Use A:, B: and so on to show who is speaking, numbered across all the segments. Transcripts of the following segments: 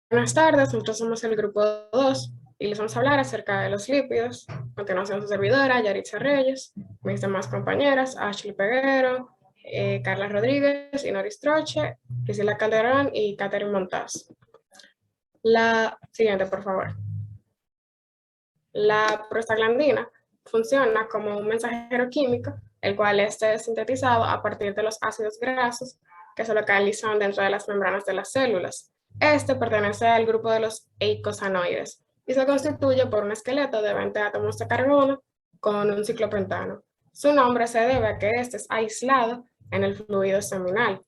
A: Buenas tardes, nosotros somos el grupo 2 y les vamos a hablar acerca de los lípidos. A continuación su servidora, Yaritza Reyes, mis demás compañeras, Ashley Peguero, Carla Rodríguez, Inoris Troche, Priscila Calderón y Catherine Montaz. La siguiente, por favor. La prostaglandina funciona como un mensajero químico, el cual es sintetizado a partir de los ácidos grasos que se localizan dentro de las membranas de las células. Este pertenece al grupo de los eicosanoides y se constituye por un esqueleto de 20 átomos de carbono con un ciclopentano. Su nombre se debe a que este es aislado en el fluido seminal.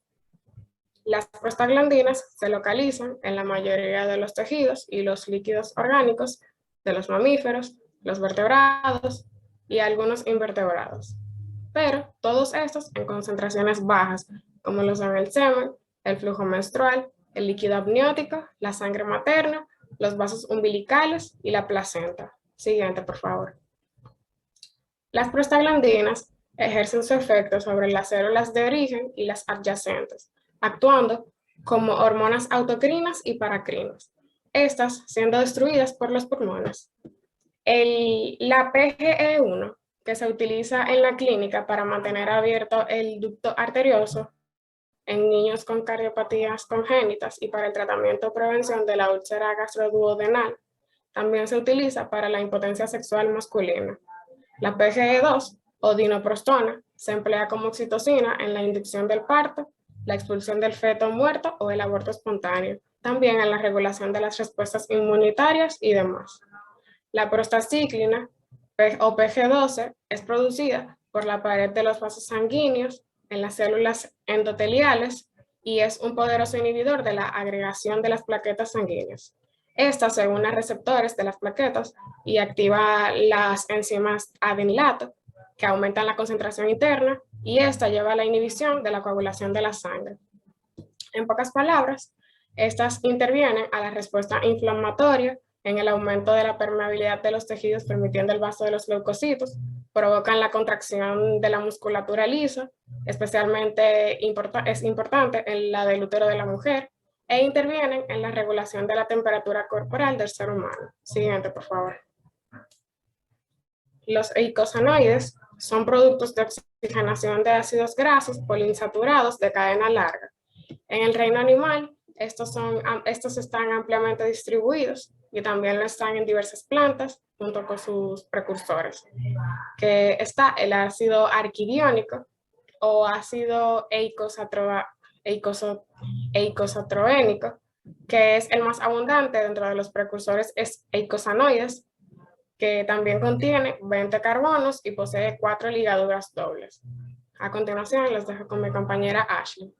A: Las prostaglandinas se localizan en la mayoría de los tejidos y los líquidos orgánicos de los mamíferos, los vertebrados y algunos invertebrados, pero todos estos en concentraciones bajas, como lo son el semen, el flujo menstrual, el líquido amniótico, la sangre materna, los vasos umbilicales y la placenta. Siguiente, por favor. Las prostaglandinas ejercen su efecto sobre las células de origen y las adyacentes, actuando como hormonas autocrinas y paracrinas, estas siendo destruidas por los pulmones. La PGE1, que se utiliza en la clínica para mantener abierto el ducto arterioso en niños con cardiopatías congénitas y para el tratamiento o prevención de la úlcera gastroduodenal, también se utiliza para la impotencia sexual masculina. La PGE2 o dinoprostona se emplea como oxitocina en la inducción del parto, la expulsión del feto muerto o el aborto espontáneo, también en la regulación de las respuestas inmunitarias y demás. La prostaciclina o PG12 es producida por la pared de los vasos sanguíneos en las células endoteliales y es un poderoso inhibidor de la agregación de las plaquetas sanguíneas. Esta se une a receptores de las plaquetas y activa las enzimas adenilato, que aumentan la concentración interna, y esta lleva a la inhibición de la coagulación de la sangre. En pocas palabras, estas intervienen a la respuesta inflamatoria en el aumento de la permeabilidad de los tejidos, permitiendo el paso de los leucocitos, provocan la contracción de la musculatura lisa, especialmente es importante en la del útero de la mujer, e intervienen en la regulación de la temperatura corporal del ser humano. Siguiente, por favor. Los eicosanoides son productos de oxigenación de ácidos grasos poliinsaturados de cadena larga. En el reino animal, estos están ampliamente distribuidos y también lo están en diversas plantas junto con sus precursores, que está el ácido arquidiónico o ácido eicosatroénico, que es el más abundante dentro de los precursores eicosanoides, que también contiene 20 carbonos y posee 4 ligaduras dobles. A continuación, les dejo con mi compañera Ashley.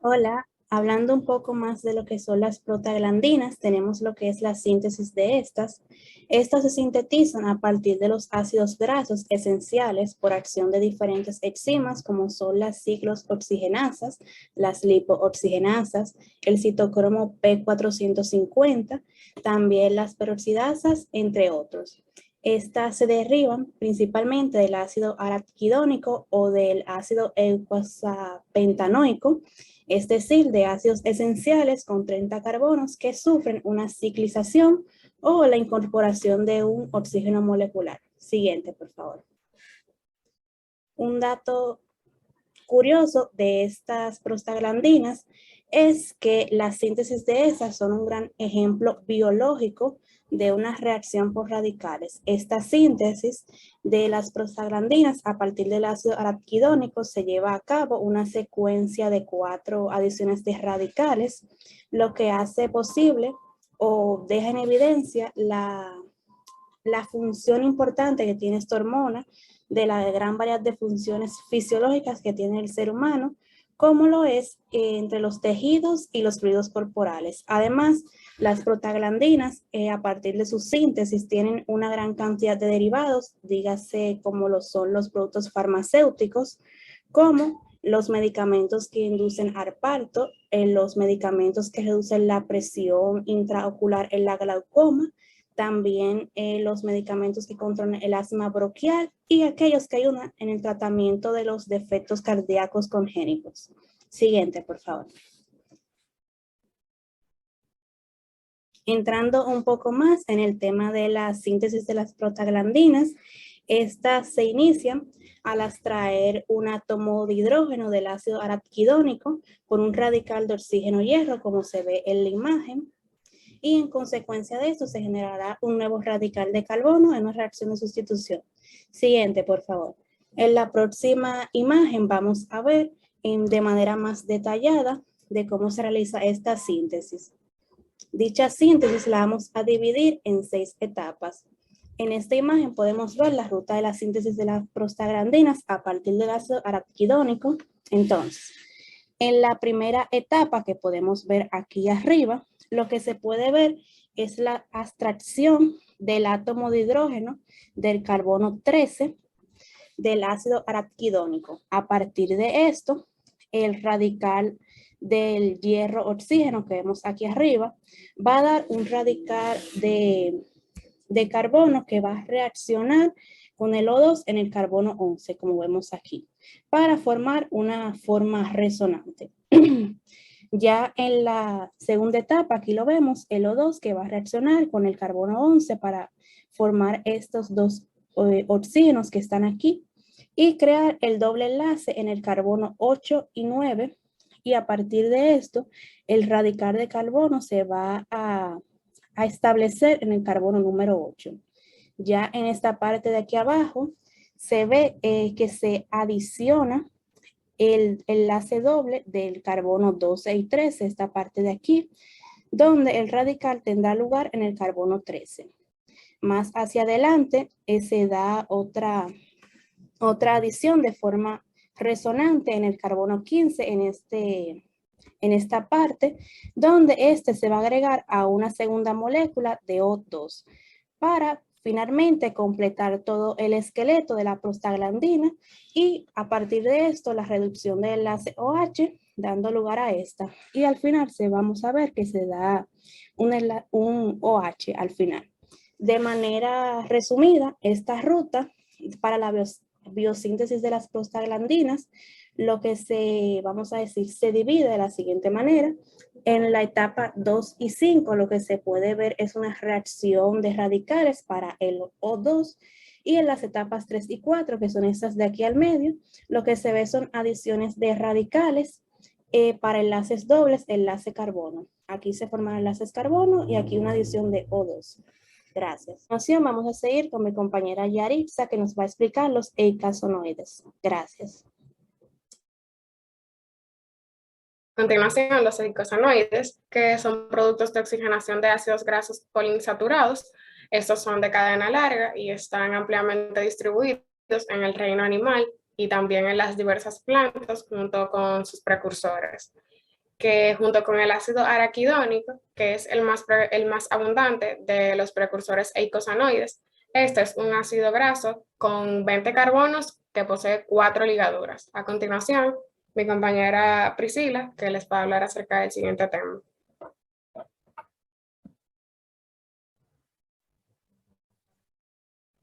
B: Hola, hablando un poco más de lo que son las prostaglandinas, tenemos lo que es la síntesis de estas. Estas se sintetizan a partir de los ácidos grasos esenciales por acción de diferentes enzimas, como son las ciclooxigenasas, las lipooxigenasas, el citocromo P450, también las peroxidasas, entre otros. Estas se derivan principalmente del ácido araquidónico o del ácido eicosapentanoico, es decir, de ácidos esenciales con 30 carbonos que sufren una ciclización o la incorporación de un oxígeno molecular. Siguiente, por favor. Un dato curioso de estas prostaglandinas es que la síntesis de esas son un gran ejemplo biológico de una reacción por radicales. Esta síntesis de las prostaglandinas a partir del ácido araquidónico se lleva a cabo una secuencia de 4 adiciones de radicales, lo que hace posible o deja en evidencia la función importante que tiene esta hormona, de la gran variedad de funciones fisiológicas que tiene el ser humano, como lo es entre los tejidos y los fluidos corporales. Además, las prostaglandinas, a partir de su síntesis, tienen una gran cantidad de derivados, dígase como lo son los productos farmacéuticos, como los medicamentos que inducen al parto, los medicamentos que reducen la presión intraocular en la glaucoma, también los medicamentos que controlan el asma bronquial y aquellos que ayudan en el tratamiento de los defectos cardíacos congénitos. Siguiente, por favor. Entrando un poco más en el tema de la síntesis de las prostaglandinas, estas se inician al extraer un átomo de hidrógeno del ácido araquidónico por un radical de oxígeno hierro, como se ve en la imagen, y en consecuencia de esto se generará un nuevo radical de carbono en una reacción de sustitución. Siguiente, por favor. En la próxima imagen vamos a ver de manera más detallada de cómo se realiza esta síntesis. Dicha síntesis la vamos a dividir en 6 etapas. En esta imagen podemos ver la ruta de la síntesis de las prostaglandinas a partir del ácido araquidónico. Entonces, en la primera etapa que podemos ver aquí arriba, lo que se puede ver es la abstracción del átomo de hidrógeno del carbono 13 del ácido araquidónico. A partir de esto, el radical del hierro oxígeno que vemos aquí arriba va a dar un radical de carbono que va a reaccionar con el O2 en el carbono 11, como vemos aquí, para formar una forma resonante. Ya en la segunda etapa, aquí lo vemos, el O2 que va a reaccionar con el carbono 11 para formar estos dos oxígenos que están aquí y crear el doble enlace en el carbono 8 y 9, y a partir de esto, el radical de carbono se va a establecer en el carbono número 8. Ya en esta parte de aquí abajo, se ve que se adiciona el enlace doble del carbono 12 y 13, esta parte de aquí, donde el radical tendrá lugar en el carbono 13. Más hacia adelante se da otra adición de forma resonante en el carbono 15 en esta parte, donde este se va a agregar a una segunda molécula de O2 para finalmente completar todo el esqueleto de la prostaglandina y a partir de esto la reducción del enlace OH dando lugar a esta. Y al final vamos a ver que se da un OH al final. De manera resumida, esta ruta para la biosíntesis de las prostaglandinas, lo que vamos a decir, se divide de la siguiente manera. En la etapa 2 y 5, lo que se puede ver es una reacción de radicales para el O2, y en las etapas 3 y 4, que son estas de aquí al medio, lo que se ve son adiciones de radicales para enlaces dobles, enlace carbono. Aquí se forman enlaces carbono y aquí una adición de O2. Gracias. A continuación vamos a seguir con mi compañera Yaritza, que nos va a explicar los eicosanoides. Gracias.
A: A continuación, los eicosanoides, que son productos de oxigenación de ácidos grasos poliinsaturados. Estos son de cadena larga y están ampliamente distribuidos en el reino animal y también en las diversas plantas junto con sus precursores, que junto con el ácido araquidónico, que es el más abundante de los precursores eicosanoides, este es un ácido graso con 20 carbonos que posee 4 ligaduras. A continuación, mi compañera Priscila, que les va a hablar acerca del siguiente tema.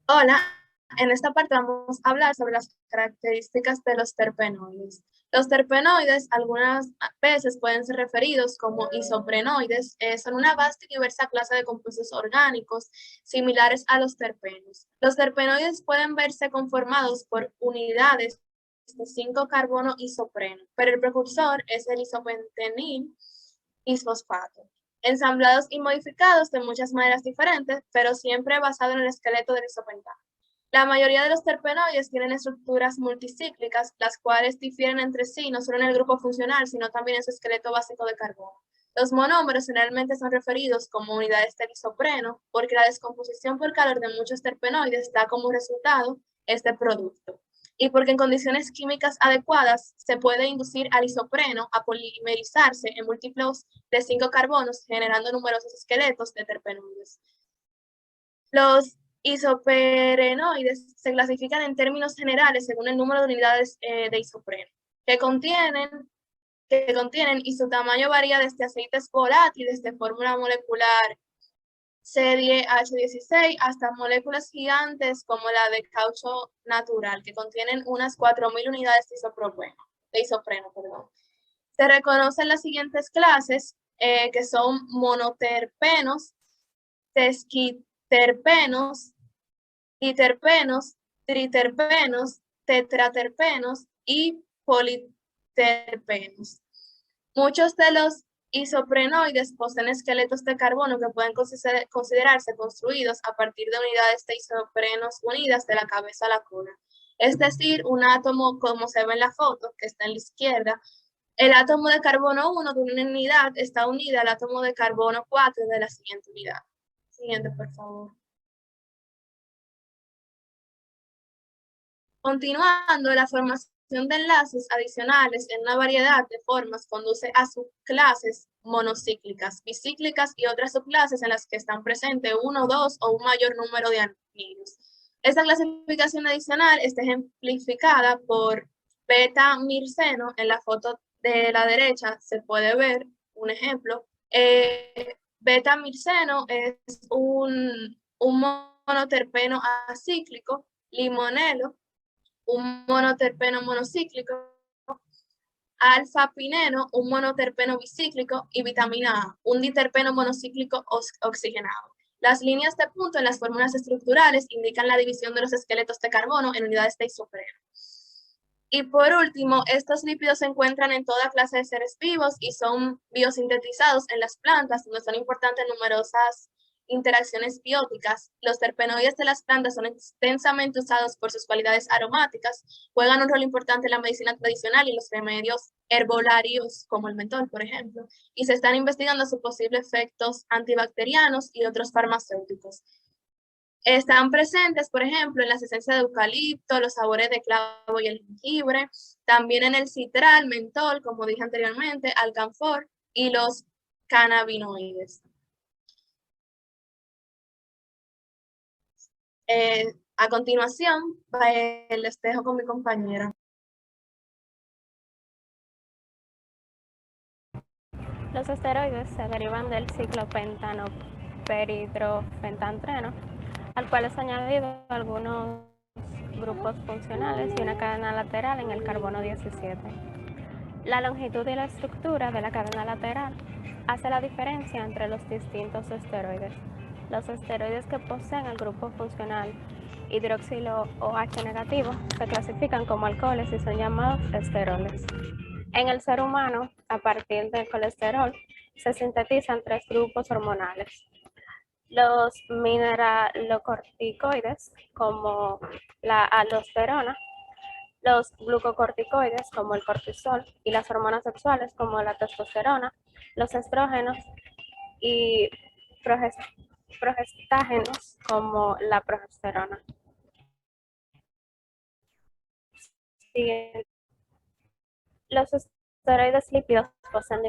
C: Hola, en esta parte vamos a hablar sobre las características de los terpenoides. Los terpenoides algunas veces pueden ser referidos como isoprenoides, son una vasta y diversa clase de compuestos orgánicos similares a los terpenos. Los terpenoides pueden verse conformados por unidades de 5 carbono isopreno, pero el precursor es el isopentenil isfosfato. Ensamblados y modificados de muchas maneras diferentes, pero siempre basado en el esqueleto del isopentano. La mayoría de los terpenoides tienen estructuras multicíclicas, las cuales difieren entre sí no solo en el grupo funcional, sino también en su esqueleto básico de carbono. Los monómeros generalmente son referidos como unidades del isopreno, porque la descomposición por calor de muchos terpenoides da como resultado este producto, y porque en condiciones químicas adecuadas se puede inducir al isopreno a polimerizarse en múltiplos de 5 carbonos, generando numerosos esqueletos de terpenoides. Los isoprenoides se clasifican en términos generales según el número de unidades de isopreno que contienen y su tamaño varía desde aceites volátiles de fórmula molecular serie H16 hasta moléculas gigantes como la de caucho natural, que contienen unas 4.000 unidades de isopreno. Se reconocen las siguientes clases, que son monoterpenos, sesquiterpenos, diterpenos, triterpenos, tetraterpenos y politerpenos. Muchos de los isoprenoides poseen esqueletos de carbono que pueden considerarse construidos a partir de unidades de isoprenos unidas de la cabeza a la cola. Es decir, un átomo, como se ve en la foto, que está en la izquierda, el átomo de carbono 1 de una unidad está unida al átomo de carbono 4 de la siguiente unidad. Siguiente, por favor. Continuando, la formación de enlaces adicionales en una variedad de formas conduce a subclases monocíclicas, bicíclicas y otras subclases en las que están presentes uno, dos o un mayor número de anillos. Esta clasificación adicional está ejemplificada por beta-mirceno. En la foto de la derecha se puede ver un ejemplo. Beta-mirceno es un monoterpeno acíclico, limonelo, un monoterpeno monocíclico, alfa-pineno, un monoterpeno bicíclico, y vitamina A, un diterpeno monocíclico oxigenado. Las líneas de punto en las fórmulas estructurales indican la división de los esqueletos de carbono en unidades de isopreno. Y por último, estos lípidos se encuentran en toda clase de seres vivos y son biosintetizados en las plantas, donde son importantes numerosas interacciones bióticas. Los terpenoides de las plantas son extensamente usados por sus cualidades aromáticas, juegan un rol importante en la medicina tradicional y los remedios herbolarios, como el mentol, por ejemplo, y se están investigando sus posibles efectos antibacterianos y otros farmacéuticos. Están presentes, por ejemplo, en las esencias de eucalipto, los sabores de clavo y el jengibre, también en el citral, mentol, como dije anteriormente, alcanfor y los cannabinoides. A continuación, les dejo con mi compañera.
D: Los esteroides se derivan del ciclopentanoperidrofentantreno, al cual es añadido algunos grupos funcionales y una cadena lateral en el carbono 17. La longitud y la estructura de la cadena lateral hace la diferencia entre los distintos esteroides. Los esteroides que poseen el grupo funcional hidroxilo OH negativo se clasifican como alcoholes y son llamados esteroles. En el ser humano, a partir del colesterol, se sintetizan tres grupos hormonales. Los mineralocorticoides, como la aldosterona, los glucocorticoides, como el cortisol, y las hormonas sexuales, como la testosterona, los estrógenos y progestágenos, como la progesterona. Siguiente. Los esteroides lípidos poseen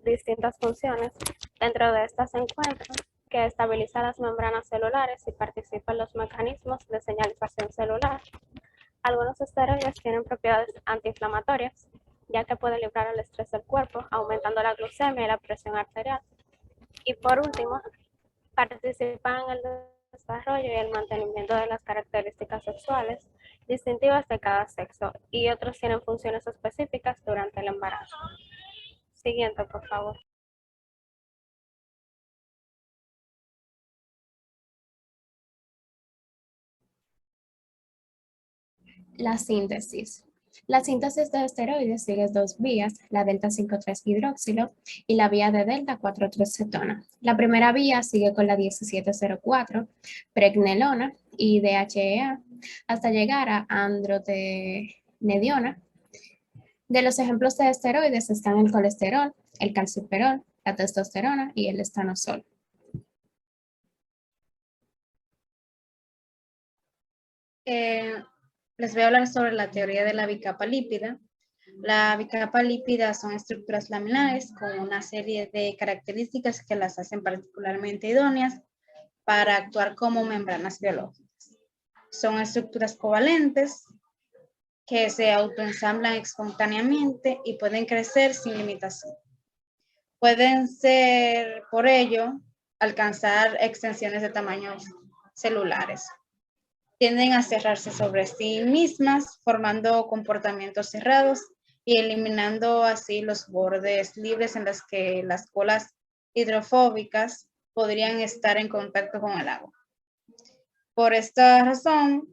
D: distintas funciones. Dentro de estas se encuentran que estabiliza las membranas celulares y participa en los mecanismos de señalización celular. Algunos esteroides tienen propiedades antiinflamatorias, ya que pueden librar el estrés del cuerpo, aumentando la glucemia y la presión arterial. Y por último, participan en el desarrollo y el mantenimiento de las características sexuales distintivas de cada sexo, y otros tienen funciones específicas durante el embarazo. Siguiente, por favor.
E: La síntesis. La síntesis de esteroides sigue dos vías, la delta-5,3-hidroxilo y la vía de delta-4,3-cetona. La primera vía sigue con la 1704, pregnenolona y DHEA, hasta llegar a androstenediona. De los ejemplos de esteroides están el colesterol, el calciferol, la testosterona y el estanosol.
F: Les voy a hablar sobre la teoría de la bicapa lípida. La bicapa lípida son estructuras laminares con una serie de características que las hacen particularmente idóneas para actuar como membranas biológicas. Son estructuras covalentes que se autoensamblan espontáneamente y pueden crecer sin limitación. Pueden ser, por ello, alcanzar extensiones de tamaños celulares. Tienden a cerrarse sobre sí mismas, formando comportamientos cerrados y eliminando así los bordes libres en los que las colas hidrofóbicas podrían estar en contacto con el agua. Por esta razón,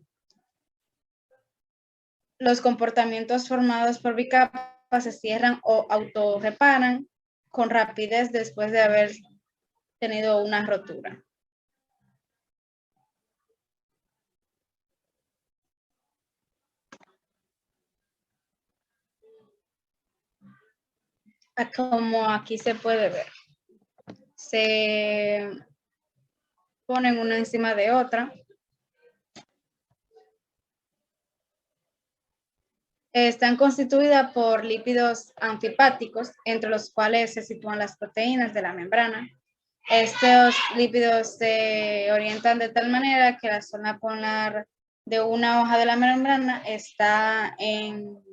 F: los comportamientos formados por bicapas se cierran o autorreparan con rapidez después de haber tenido una rotura. Como aquí se puede ver, se ponen una encima de otra. Están constituidas por lípidos anfipáticos, entre los cuales se sitúan las proteínas de la membrana. Estos lípidos se orientan de tal manera que la zona polar de una hoja de la membrana está en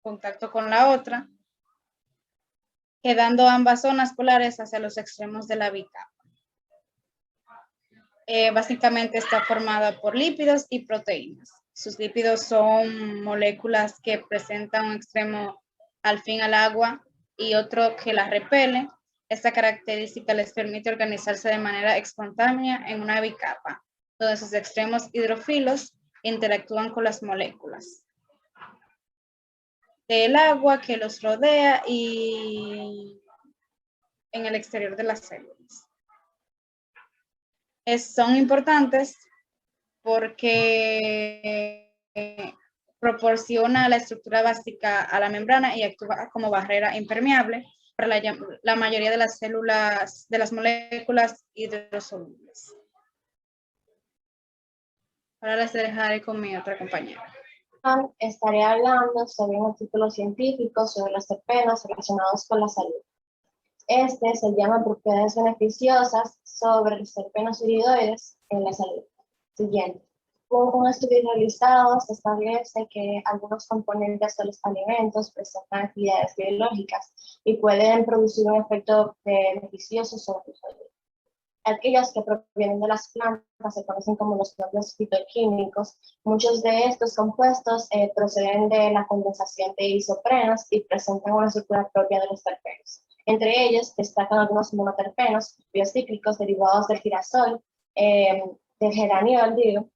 F: contacto con la otra, quedando ambas zonas polares hacia los extremos de la bicapa. Básicamente está formada por lípidos y proteínas. Sus lípidos son moléculas que presentan un extremo al fin al agua y otro que la repele. Esta característica les permite organizarse de manera espontánea en una bicapa, donde sus extremos hidrófilos interactúan con las moléculas del agua que los rodea y en el exterior de las células. Son importantes porque proporciona la estructura básica a la membrana y actúa como barrera impermeable para la mayoría de las células, de las moléculas hidrosolubles. Ahora les dejaré con mi otra compañera.
G: Estaré hablando sobre un artículo científico sobre los terpenos relacionados con la salud. Este se llama Propiedades beneficiosas sobre los terpenos iridoides en la salud. Siguiente. Un estudio realizado se establece que algunos componentes de los alimentos presentan actividades biológicas y pueden producir un efecto beneficioso sobre tu salud. Aquellos que provienen de las plantas se conocen como los propios fitoquímicos. Muchos de estos compuestos proceden de la condensación de isoprenos y presentan una estructura propia de los terpenos. Entre ellos destacan algunos monoterpenos biocíclicos derivados del girasol, del geraniol,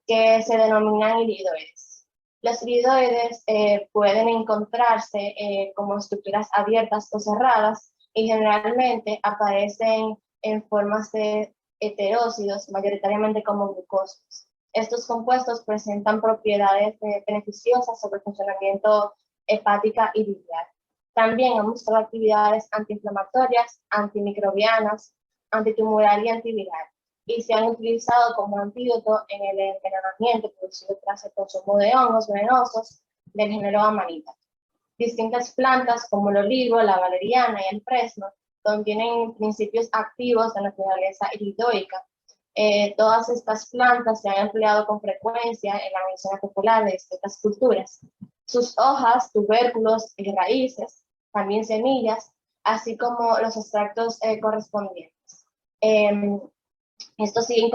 G: que se denominan iridoides. Los iridoides pueden encontrarse como estructuras abiertas o cerradas y generalmente aparecen en formas de heterócidos, mayoritariamente como glucósidos. Estos compuestos presentan propiedades beneficiosas sobre el funcionamiento hepática y biliar. También han mostrado actividades antiinflamatorias, antimicrobianas, antitumoral y antiviral, y se han utilizado como antídoto en el envenenamiento producido tras el consumo de hongos venenosos del género Amanita. Distintas plantas como el olivo, la valeriana y el fresno contienen principios activos de naturaleza iridoica. Todas estas plantas se han empleado con frecuencia en la medicina popular de distintas culturas. Sus hojas, tubérculos y raíces, también semillas, así como los extractos correspondientes. Estos siguen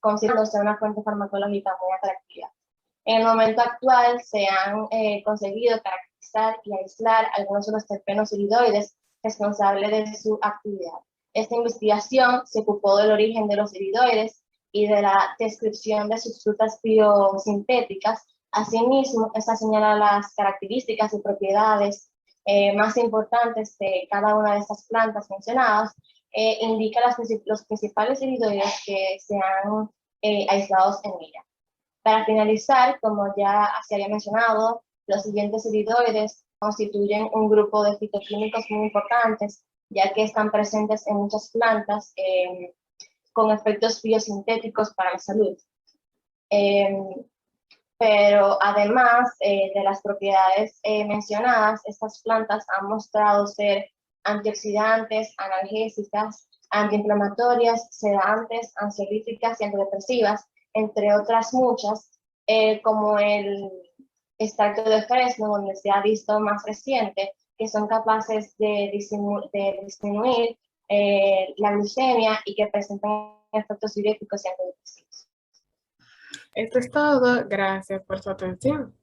G: considerándose una fuente farmacológica muy atractiva. En el momento actual se han conseguido caracterizar y aislar algunos de los terpenos iridoides responsables de su actividad. Esta investigación se ocupó del origen de los iridoides y de la descripción de sus frutas biosintéticas. Asimismo, esta señala las características y propiedades más importantes de cada una de estas plantas mencionadas, indica los principales iridoides que se han aislado en ella. Para finalizar, como ya se había mencionado, los siguientes iridoides constituyen un grupo de fitoquímicos muy importantes, ya que están presentes en muchas plantas con efectos biosintéticos para la salud. Pero además de las propiedades mencionadas, estas plantas han mostrado ser antioxidantes, analgésicas, antiinflamatorias, sedantes, ansiolíticas y antidepresivas, entre otras muchas, como el extracto de fresno, donde se ha visto más reciente, que son capaces de disminuir la glucemia y que presentan efectos diuréticos y antidepresivos.
A: Esto es todo. Gracias por su atención.